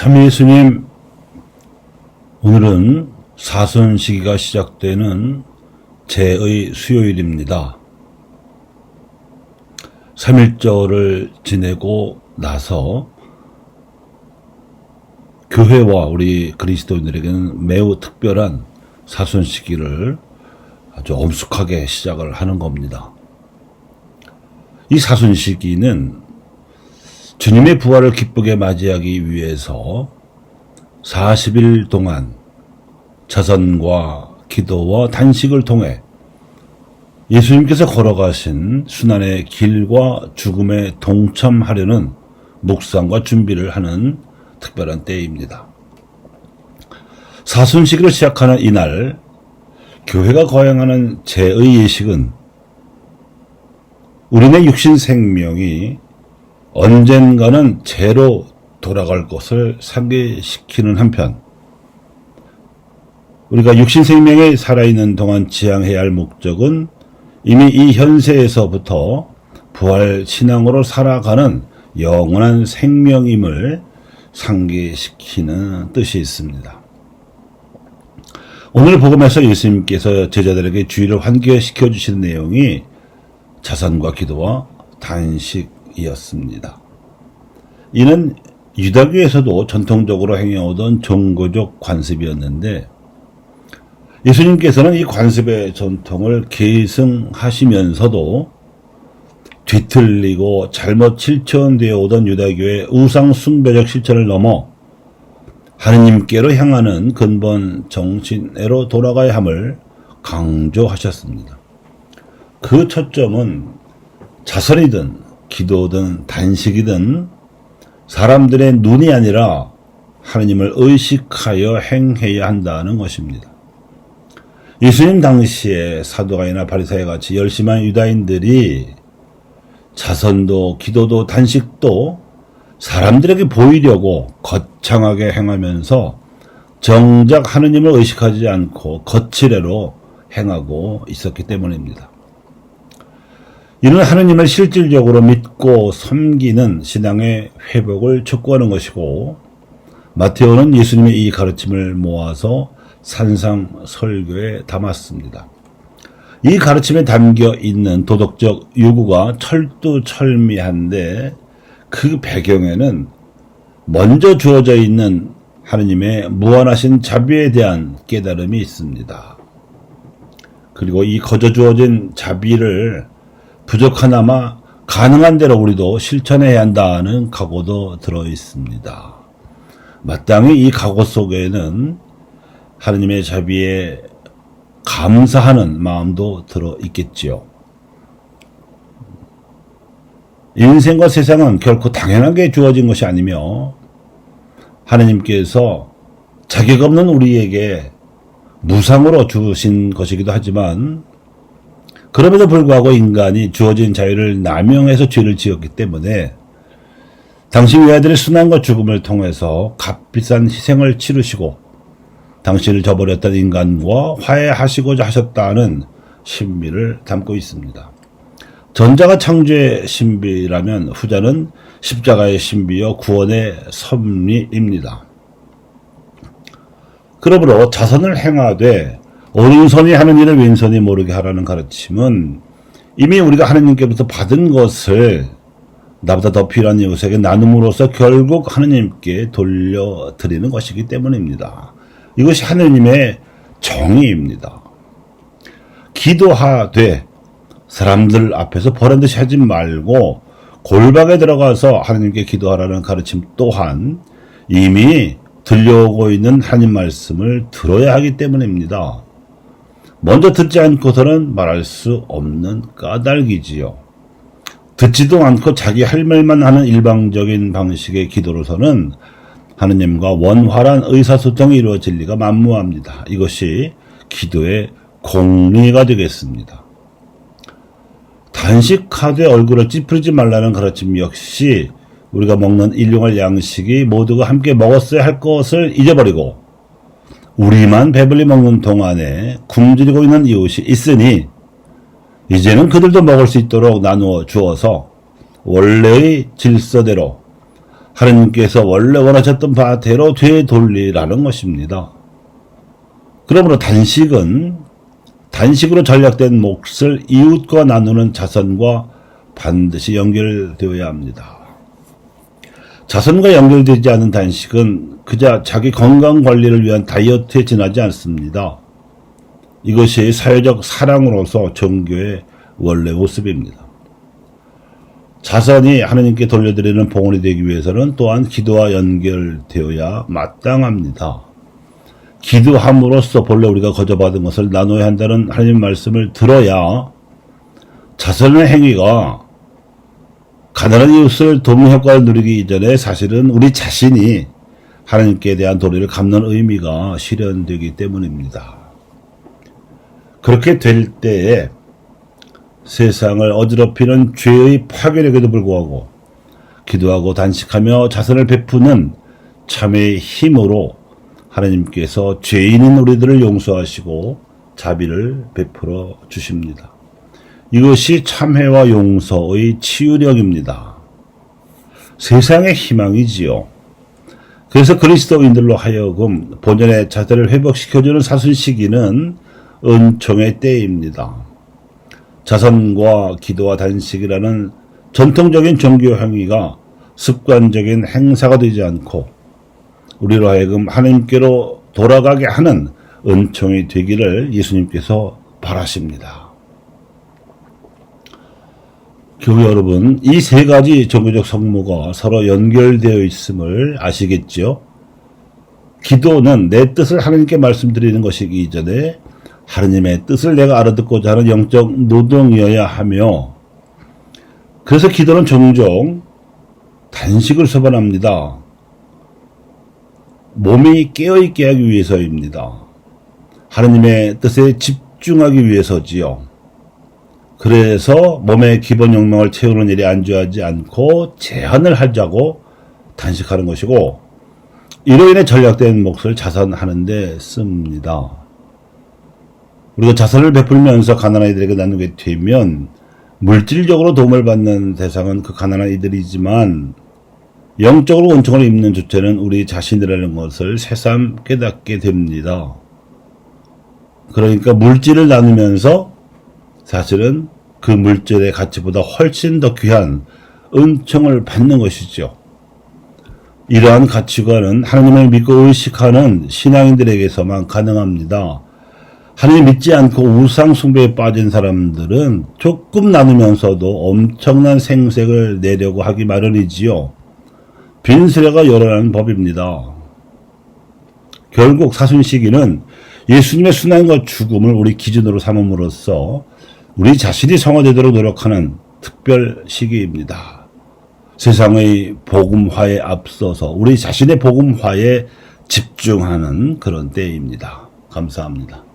참 예수님, 오늘은 사순 시기가 시작되는 제의 수요일입니다. 3.1절을 지내고 나서 교회와 우리 그리스도인들에게는 매우 특별한 사순 시기를 아주 엄숙하게 시작을 하는 겁니다. 이 사순 시기는 주님의 부활을 기쁘게 맞이하기 위해서 40일 동안 자선과 기도와 단식을 통해 예수님께서 걸어가신 순환의 길과 죽음에 동참하려는 묵상과 준비를 하는 특별한 때입니다. 사순시기를 시작하는 이날 교회가 거행하는 제의 예식은 우리네 육신 생명이 언젠가는 죄로 돌아갈 것을 상기시키는 한편 우리가 육신 생명이 살아있는 동안 지향해야 할 목적은 이미 이 현세에서부터 부활 신앙으로 살아가는 영원한 생명임을 상기시키는 뜻이 있습니다. 오늘 복음에서 예수님께서 제자들에게 주의를 환기시켜 주시는 내용이 자선과 기도와 단식이었습니다. 이는 유다교에서도 전통적으로 행해오던 종교적 관습이었는데 예수님께서는 이 관습의 전통을 계승하시면서도 뒤틀리고 잘못 실천되어 오던 유다교의 우상 숭배적 실천을 넘어 하느님께로 향하는 근본 정신으로 돌아가야 함을 강조하셨습니다. 그 초점은 자선이든 기도든 단식이든 사람들의 눈이 아니라 하느님을 의식하여 행해야 한다는 것입니다. 예수님 당시에 사도가이나 바리새인 같이 열심한 유다인들이 자선도 기도도 단식도 사람들에게 보이려고 거창하게 행하면서 정작 하느님을 의식하지 않고 거칠애로 행하고 있었기 때문입니다. 이는 하느님을 실질적으로 믿고 섬기는 신앙의 회복을 촉구하는 것이고 마테오는 예수님의 이 가르침을 모아서 산상 설교에 담았습니다. 이 가르침에 담겨 있는 도덕적 요구가 철두철미한데 그 배경에는 먼저 주어져 있는 하느님의 무한하신 자비에 대한 깨달음이 있습니다. 그리고 이 거저 주어진 자비를 부족하나마 가능한 대로 우리도 실천해야 한다는 각오도 들어 있습니다. 마땅히 이 각오 속에는 하느님의 자비에 감사하는 마음도 들어 있겠지요. 인생과 세상은 결코 당연하게 주어진 것이 아니며 하느님께서 자격 없는 우리에게 무상으로 주신 것이기도 하지만 그럼에도 불구하고 인간이 주어진 자유를 남용해서 죄를 지었기 때문에 당신 외아들의 순환과 죽음을 통해서 값비싼 희생을 치르시고 당신을 저버렸던 인간과 화해하시고자 하셨다는 신비를 담고 있습니다. 전자가 창조의 신비라면 후자는 십자가의 신비여 구원의 섭리입니다. 그러므로 자선을 행하되 오른손이 하는 일을 왼손이 모르게 하라는 가르침은 이미 우리가 하느님께로부터 받은 것을 나보다 더 필요한 이웃에게 나눔으로써 결국 하느님께 돌려드리는 것이기 때문입니다. 이것이 하느님의 정의입니다. 기도하되 사람들 앞에서 보란듯이 하지 말고 골방에 들어가서 하느님께 기도하라는 가르침 또한 이미 들려오고 있는 하느님 말씀을 들어야 하기 때문입니다. 먼저 듣지 않고서는 말할 수 없는 까닭이지요. 듣지도 않고 자기 할 말만 하는 일방적인 방식의 기도로서는 하느님과 원활한 의사소통이 이루어질 리가 만무합니다. 이것이 기도의 공리가 되겠습니다. 단식하되 얼굴을 찌푸리지 말라는 가르침 역시 우리가 먹는 일용할 양식이 모두가 함께 먹었어야 할 것을 잊어버리고 우리만 배불리 먹는 동안에 굶주리고 있는 이웃이 있으니 이제는 그들도 먹을 수 있도록 나누어 주어서 원래의 질서대로 하느님께서 원래 원하셨던 바대로 되돌리라는 것입니다. 그러므로 단식으로 전략된 몫을 이웃과 나누는 자선과 반드시 연결되어야 합니다. 자선과 연결되지 않은 단식은 그저 자기 건강관리를 위한 다이어트에 지나지 않습니다. 이것이 사회적 사랑으로서 종교의 원래 모습입니다. 자선이 하느님께 돌려드리는 봉헌이 되기 위해서는 또한 기도와 연결되어야 마땅합니다. 기도함으로써 본래 우리가 거저받은 것을 나눠야 한다는 하나님 말씀을 들어야 자선의 행위가 가난한 이웃을 돕는 효과를 누리기 이전에 사실은 우리 자신이 하나님께 대한 도리를 갚는 의미가 실현되기 때문입니다. 그렇게 될 때에 세상을 어지럽히는 죄의 파괴력에도 불구하고 기도하고 단식하며 자선을 베푸는 참회의 힘으로 하나님께서 죄인인 우리들을 용서하시고 자비를 베풀어 주십니다. 이것이 참회와 용서의 치유력입니다. 세상의 희망이지요. 그래서 그리스도인들로 하여금 본연의 자세를 회복시켜주는 사순 시기는 은총의 때입니다. 자선과 기도와 단식이라는 전통적인 종교 행위가 습관적인 행사가 되지 않고 우리로 하여금 하나님께로 돌아가게 하는 은총이 되기를 예수님께서 바라십니다. 교회 여러분, 이 세 가지 종교적 성무가 서로 연결되어 있음을 아시겠죠? 기도는 내 뜻을 하나님께 말씀드리는 것이기 이전에 하나님의 뜻을 내가 알아듣고자 하는 영적 노동이어야 하며, 그래서 기도는 종종 단식을 서반합니다. 몸이 깨어있게 하기 위해서입니다. 하나님의 뜻에 집중하기 위해서지요. 그래서 몸의 기본 욕망을 채우는 일에 안주하지 않고 제한을 하자고 단식하는 것이고, 이로 인해 전략된 몫을 자선하는 데 씁니다. 우리가 자선을 베풀면서 가난한 이들에게 나누게 되면 물질적으로 도움을 받는 대상은 그 가난한 이들이지만 영적으로 은총을 입는 주체는 우리 자신이라는 것을 새삼 깨닫게 됩니다. 그러니까 물질을 나누면서 사실은 그 물질의 가치보다 훨씬 더 귀한 은총을 받는 것이죠. 이러한 가치관은 하나님을 믿고 의식하는 신앙인들에게서만 가능합니다. 하나님 믿지 않고 우상 숭배에 빠진 사람들은 조금 나누면서도 엄청난 생색을 내려고 하기 마련이지요. 빈수레가 열어나는 법입니다. 결국 사순시기는 예수님의 순환과 죽음을 우리 기준으로 삼음으로써 우리 자신이 성화되도록 노력하는 특별 시기입니다. 세상의 복음화에 앞서서 우리 자신의 복음화에 집중하는 그런 때입니다. 감사합니다.